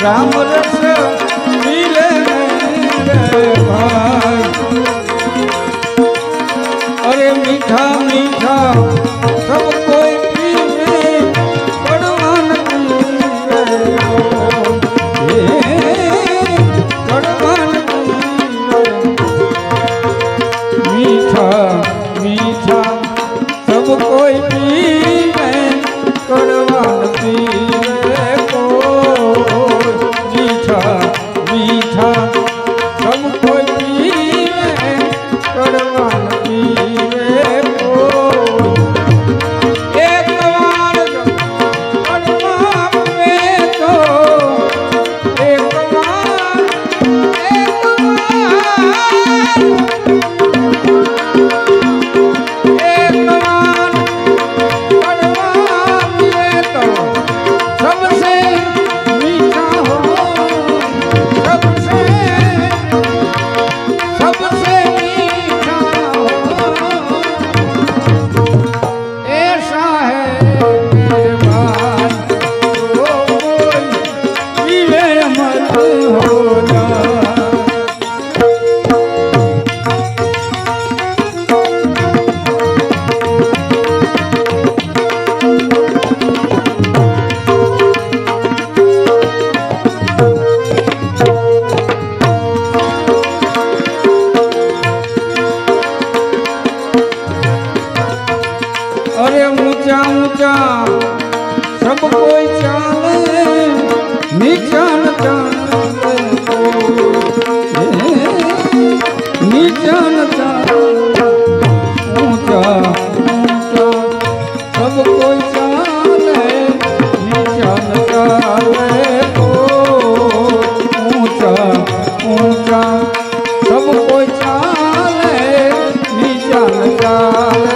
राम रस पीले मेरे भाई। अरे मीठा मीठा सब कोई पीवे कड़वा न पीवे कड़वा न पीवे। मीठा मीठा सब कोई पीवे कड़वा न पीवे कोई। मीठा मीठा सब कोई पीवे कड़वा न पीवे कोई। एक बार कड़वा पीवे तो एक बार सबसे मीठा हो, सबसे सबसे मीठा हो, ऐसा है मेरे भाई जो कोई पीवे अमर हो जाए। अरे ऊंचा ऊंचा सब कोई चाले, नीचा न चाले नीचा न चाले। ऊंचा ऊंचा सब कोई चाले, नीचा न चाले ऊंचा ऊंचा सब कोई चाले, नीचा न चाले।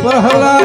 प्रहलाद